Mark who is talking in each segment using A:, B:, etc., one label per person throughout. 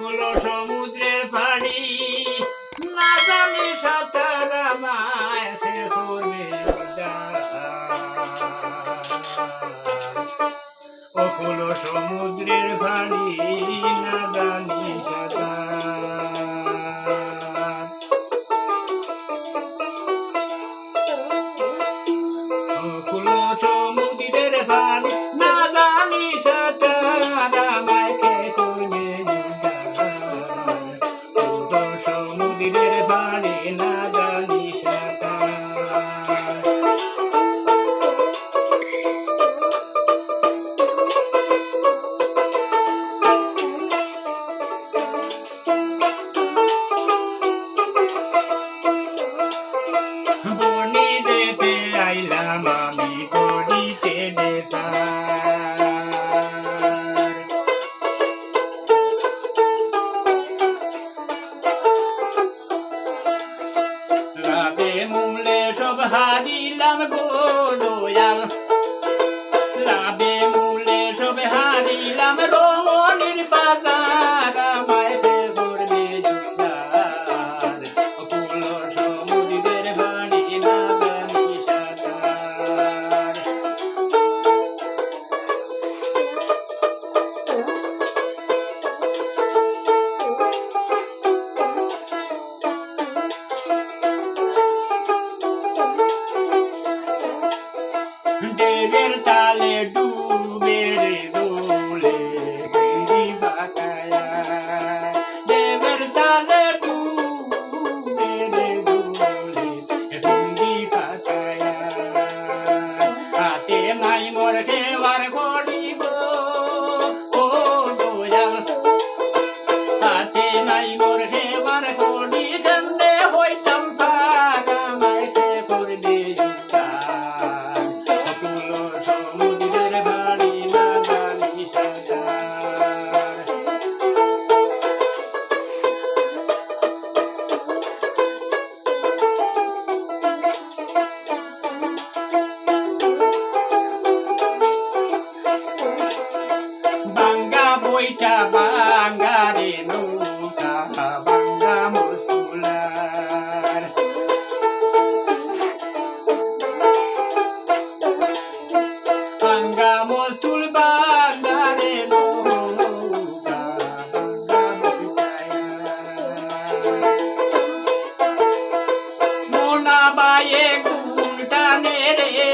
A: অকুল সমুদ্রের পানি না জানি সাঁতার আমায় সে করবে অকুল সমুদ্রের পানি না জানি সাঁতার অকুল সমুদ্রের পানি না জানি সাঁতার আমায় কে করবে সমুদ্রের পানি না জানি সাঁতার বনি যেতে আইলাম আমি করিতে বেতার লাভে মূলে সব হারিলাম গো দয়াল লাভে মূলে সব হারিলাম রমণীর বাজার আমায় সে করবে জুদার অকুল সমুদ্রের বাড়ি না জানি সাঁতার দেবের তালে ডুবে রে দোলে গিরি বাঁকায়া দেবের তালে ডুবে রে দোলে গিরি বাঁকায়া হাতে নাই মোর সেবার করিব ও দয়াল হাতে নাই মোর সেবার করি সামনে হইতাম ফার আমায় সে করবে সমুদ্রের বাড়ি না জানি সাঁতার বাঙ্গা বইটা বাঙ্গা রে নৌকা বাঙ্গা মস্তুলার বাঙ্গা মস্তুল বাঙ্গা রে নৌকা বাঙ্গা বইটায়া মোনা বায়ে গুণ টানে রে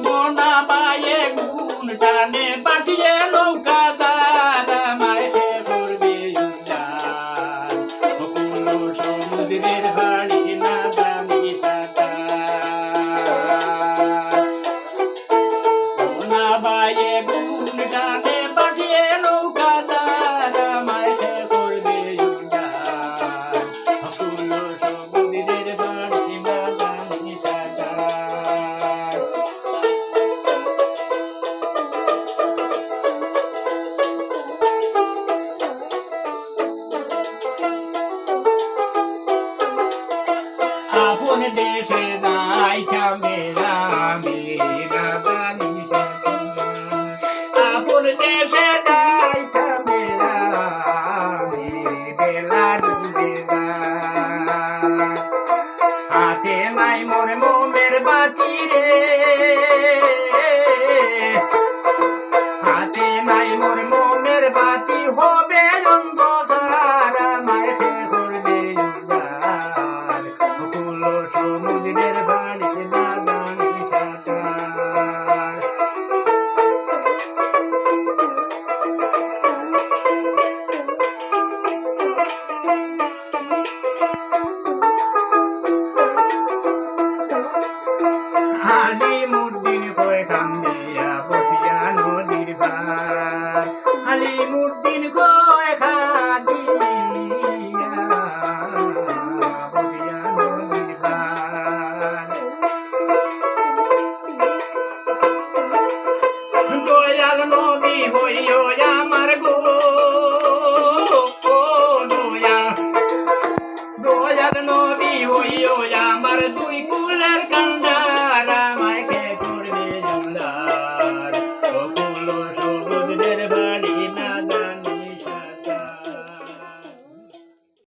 A: মোনা বায়ে গুণ টানে পাঠিয়ে নৌকা দাদা মায় সে করবে উদ্ধার অকুল সমুদ্রের বাড়ি না জানি সাঁতার মোনা বায়ে গুণ টানে পাঠিয়ে নৌকা দাদা মায় সে করবে উদ্ধার অকুল সমুদ্রের বাড়ি না জানি সাঁতার আপন দেশে যাইতাম আমি না জানি সাঁতার আপন দেশে যাইতাম আমি বেলা ডুবে যায় হাতে নাই মোর মোমের বাতি রে হাতে নাই মোর মোমের বাতি হবে অন্ধকার আমায় সে করবে উদ্ধার অকুল সমুদ্রের বাড়ি না জানি সাঁতার আলিমুদ্দিন কয় কান্দিয়া বসিয়া নদীর পার আলিমুদ্দিন কয়